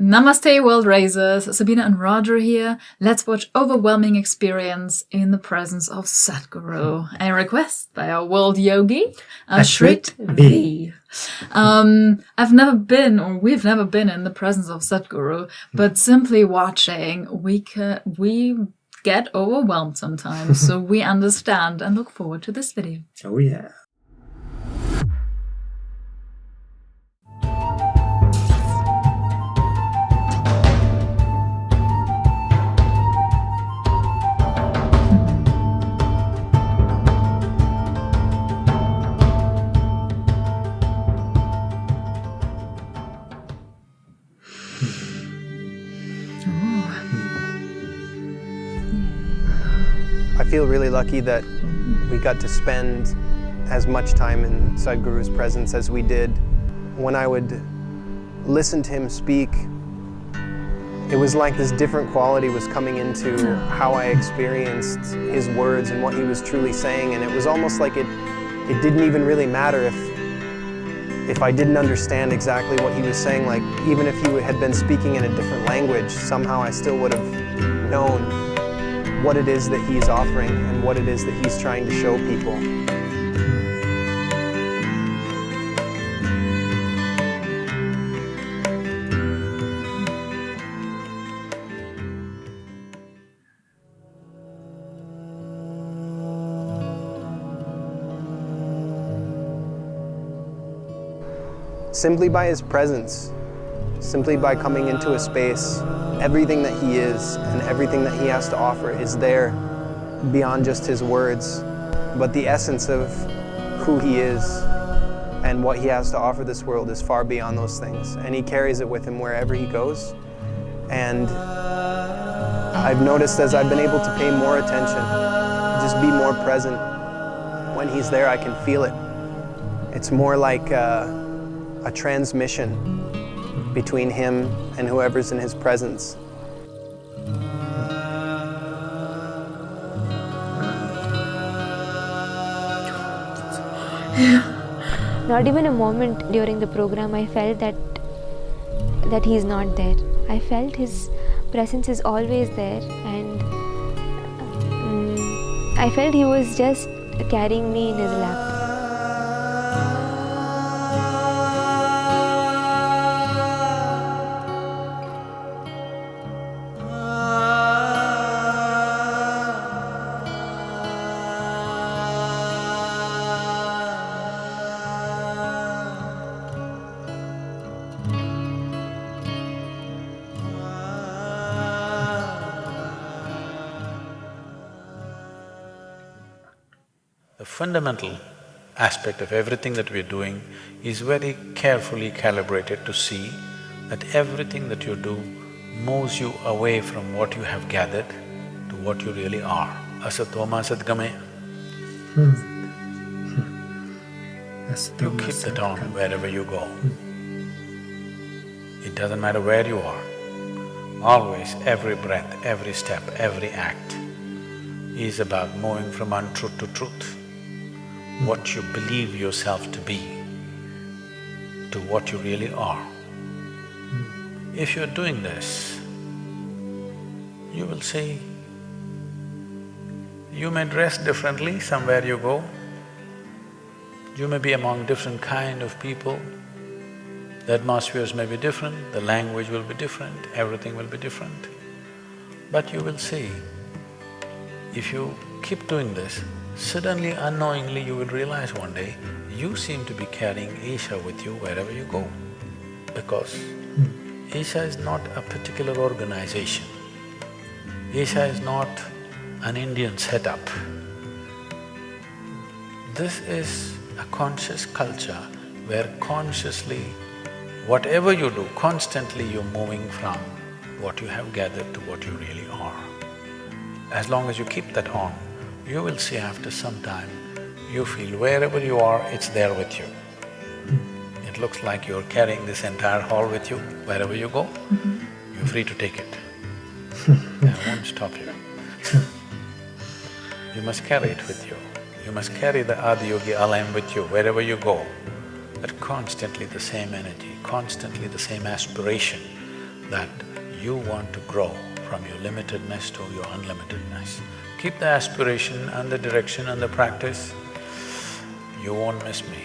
Namaste, world raisers. Sabine and Roger here. Let's watch overwhelming experience in the presence of Sadhguru. A request by our world yogi, Ashrit V. I've never been, or we've never been in the presence of Sadhguru, but simply watching, we get overwhelmed sometimes. So we understand and look forward to this video. Oh yeah. I feel really lucky that we got to spend as much time in Sadhguru's presence as we did. When I would listen to him speak, it was like this different quality was coming into how I experienced his words and what he was truly saying, and it was almost like it didn't even really matter if I didn't understand exactly what he was saying. Like, even if he had been speaking in a different language, somehow I still would have known what it is that he's offering and what it is that he's trying to show people. Simply by his presence, simply by coming into a space, everything that he is and everything that he has to offer is there beyond just his words, but the essence of who he is and what he has to offer this world is far beyond those things, and he carries it with him wherever he goes. And I've noticed as I've been able to pay more attention, just be more present, when he's there I can feel it. It's more like a transmission between him and whoever's in his presence. Not even a moment during the program I felt that he's not there. I felt his presence is always there, and I felt he was just carrying me in his lap. The fundamental aspect of everything that we're doing is very carefully calibrated to see that everything that you do moves you away from what you have gathered to what you really are. Asatoma Sadgamaya. You keep that on wherever you go. It doesn't matter where you are. Always, every breath, every step, every act is about moving from untruth to truth. What you believe yourself to be, to what you really are. If you're doing this, you will see, you may dress differently somewhere you go, you may be among different kind of people, the atmospheres may be different, the language will be different, everything will be different. But you will see, if you keep doing this, suddenly, unknowingly, you will realize one day, you seem to be carrying 𝐸𝐸𝐸 with you wherever you go. Because 𝐸𝐸𝐸 is not a particular organization. 𝐸𝐸𝐸 is not an Indian setup. This is a conscious culture where consciously, whatever you do, constantly you're moving from what you have gathered to what you really are. As long as you keep that on, you will see after some time, you feel wherever you are, it's there with you. It looks like you're carrying this entire hall with you, wherever you go, you're free to take it. I won't stop you. You must carry it with you. You must carry the 𝐕𝐢𝐝𝐸𝐸𝐸 with you wherever you go. That constantly the same energy, constantly the same aspiration that you want to grow from your limitedness to your unlimitedness. Keep the aspiration and the direction and the practice, you won't miss me.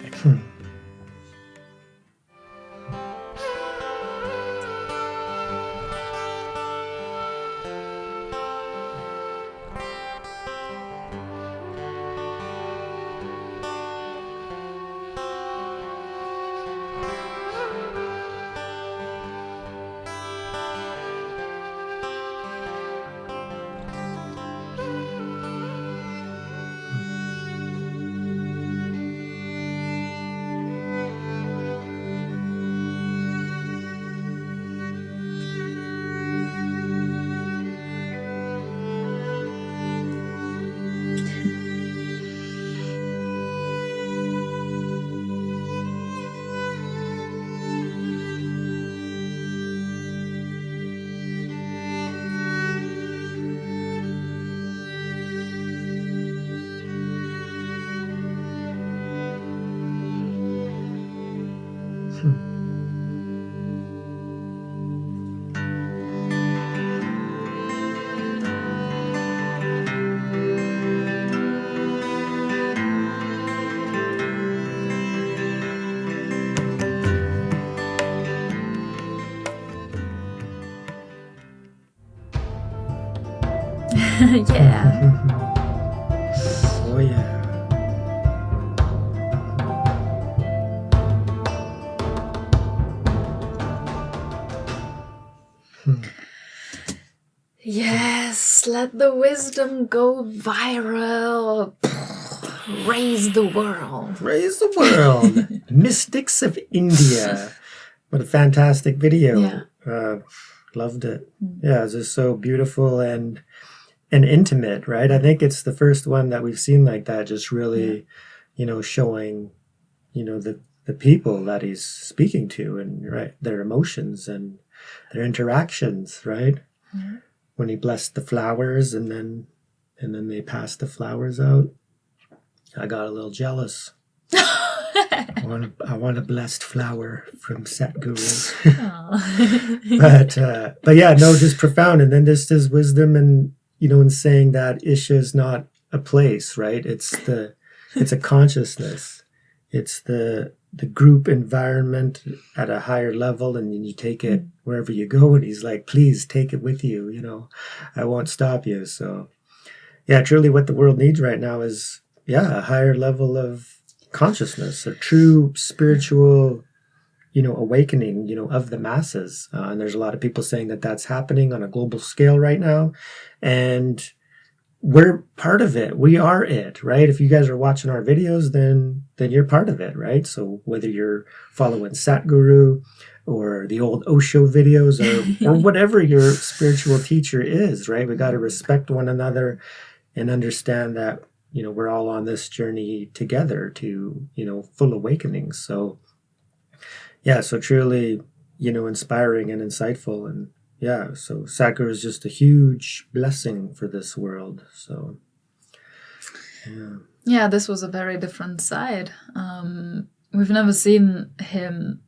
Thank you. Yeah. Oh yeah. Yes, let the wisdom go viral. Raise the world. Raise the world. Mystics of India. What a fantastic video. Yeah. Loved it. Yeah, it's just so beautiful and intimate, right? I think it's the first one that we've seen like that, just really, showing, the people that he's speaking to and right their emotions and their interactions, right? Mm-hmm. When he blessed the flowers and then they passed the flowers out, I got a little jealous. I want a blessed flower from Sadhguru. but yeah, no, just profound. And then just his wisdom and, in saying that Isha is not a place, right? It's a consciousness. It's the group environment at a higher level, and then you take it wherever you go. And he's like, please take it with you, I won't stop you. So yeah, truly what the world needs right now is, a higher level of consciousness, a true spiritual, awakening, of the masses. And there's a lot of people saying that that's happening on a global scale right now. And we're part of it. We are it, right? If you guys are watching our videos, then you're part of it, right? So whether you're following Sadhguru or the old Osho videos or whatever your spiritual teacher is, right? We got to respect one another and understand that, we're all on this journey together to, full awakening. So yeah, so truly, inspiring and insightful. And yeah, so Sadhguru is just a huge blessing for this world. So, yeah. Yeah, this was a very different side. We've never seen him.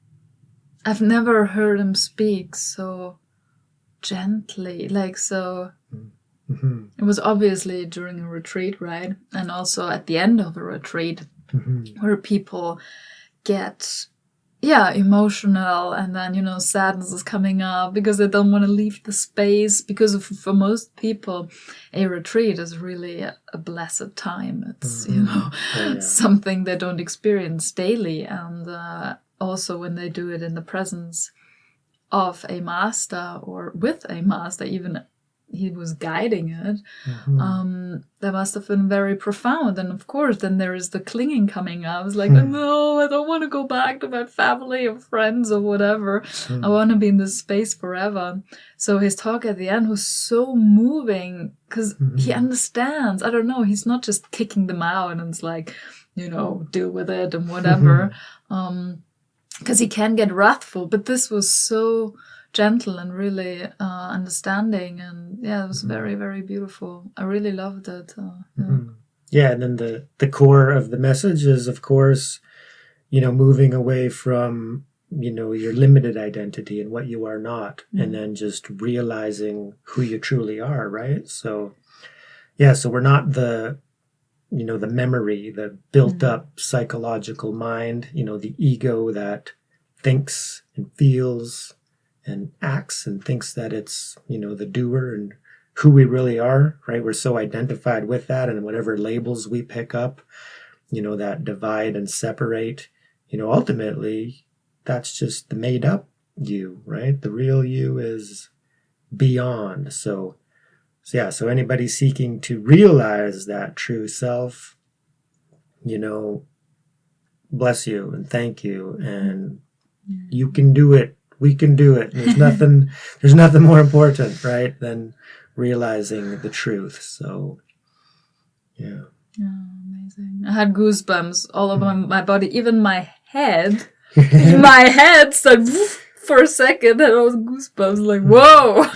I've never heard him speak so gently, like so. Mm-hmm. It was obviously during a retreat, right? And also at the end of a retreat, where people get emotional, and then sadness is coming up because they don't want to leave the space, because for most people a retreat is really a blessed time. It's something they don't experience daily, and also when they do it in the presence of a master or with a master, even he was guiding it, that must have been very profound. And of course, then there is the clinging coming up. It's like, no, I don't want to go back to my family or friends or whatever. I want to be in this space forever. So his talk at the end was so moving because he understands. I don't know, he's not just kicking them out and it's like, deal with it and whatever. Because he can get wrathful, but this was so gentle and really understanding, and it was very, very beautiful. I really loved it. Yeah, and then the core of the message is, of course, moving away from your limited identity and what you are not, and then just realizing who you truly are, right? So, yeah, so we're not the memory, the built up psychological mind, the ego that thinks and feels and acts and thinks that it's, the doer and who we really are, right? We're so identified with that, and whatever labels we pick up, that divide and separate, ultimately that's just the made up you, right? The real you is beyond. So anybody seeking to realize that true self, bless you and thank you, and you can do it. We can do it. There's nothing more important, right, than realizing the truth. So, yeah. Oh, amazing. I had goosebumps all over my body, even my head. My head started for a second, and I was goosebumps, like, whoa.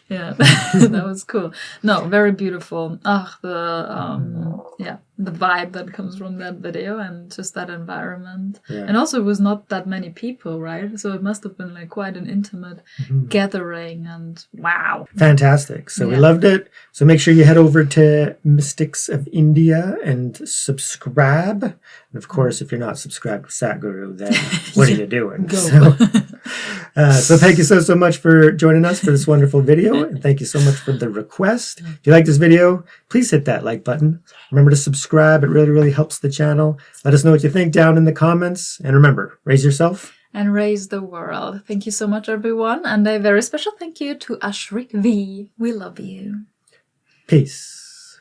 Yeah, that was cool. No, very beautiful. The vibe that comes from that video and just that environment. Yeah. And also it was not that many people, right? So it must have been like quite an intimate gathering, and wow. Fantastic. So we loved it. So make sure you head over to Mystics of India and subscribe. And of course, if you're not subscribed to Sadhguru, then what are you doing? Go. So thank you so much for joining us for this wonderful video. And thank you so much for the request. If you like this video, please hit that like button. Remember to subscribe. It really, really helps the channel. Let us know what you think down in the comments. And remember, raise yourself. And raise the world. Thank you so much, everyone. And a very special thank you to 𝐕𝐢𝐝𝐿. We love you. Peace.